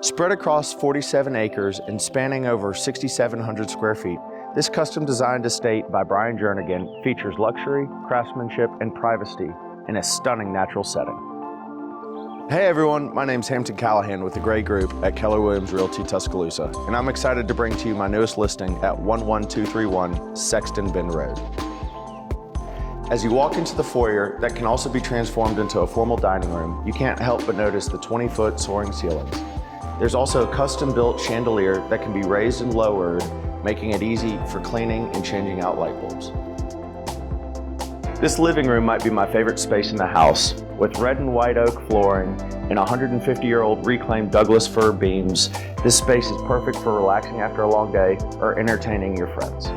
Spread across 47 acres and spanning over 6,700 square feet, this custom-designed estate by Brian Jernigan features luxury, craftsmanship, and privacy in a stunning natural setting. Hey everyone, my name's Hampton Callahan with the Gray Group at Keller Williams Realty Tuscaloosa, and I'm excited to bring to you my newest listing at 11231 Sexton Bend Road. As you walk into the foyer that can also be transformed into a formal dining room, you can't help but notice the 20-foot soaring ceilings. There's also a custom-built chandelier that can be raised and lowered, making it easy for cleaning and changing out light bulbs. This living room might be my favorite space in the house. With red and white oak flooring and 150-year-old reclaimed Douglas Fir beams, this space is perfect for relaxing after a long day or entertaining your friends.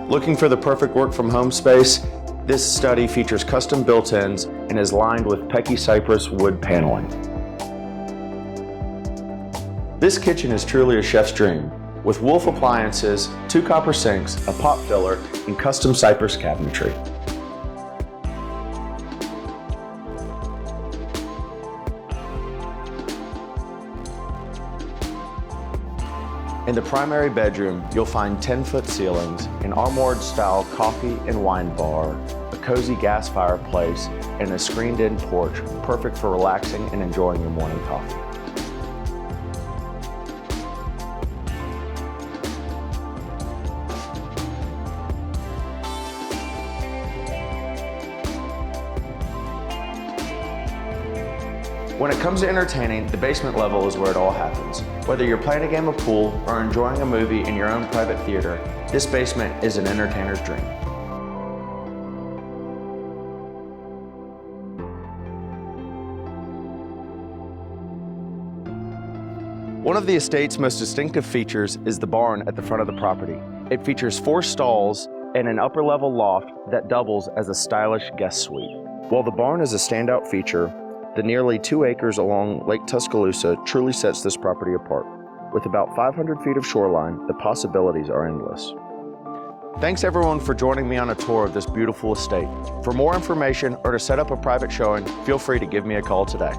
Looking for the perfect work-from-home space? This study features custom built-ins and is lined with Pecky cypress wood paneling. This kitchen is truly a chef's dream, with Wolf appliances, 2 copper sinks, a pot filler, and custom cypress cabinetry. In the primary bedroom, you'll find 10-foot ceilings, an armored-style coffee and wine bar, a cozy gas fireplace, and a screened-in porch, perfect for relaxing and enjoying your morning coffee. When it comes to entertaining, the basement level is where it all happens. Whether you're playing a game of pool or enjoying a movie in your own private theater, this basement is an entertainer's dream. One of the estate's most distinctive features is the barn at the front of the property. It features 4 stalls and an upper-level loft that doubles as a stylish guest suite. While the barn is a standout feature, the nearly 2 acres along Lake Tuscaloosa truly sets this property apart. With about 500 feet of shoreline, the possibilities are endless. Thanks everyone for joining me on a tour of this beautiful estate. For more information or to set up a private showing, feel free to give me a call today.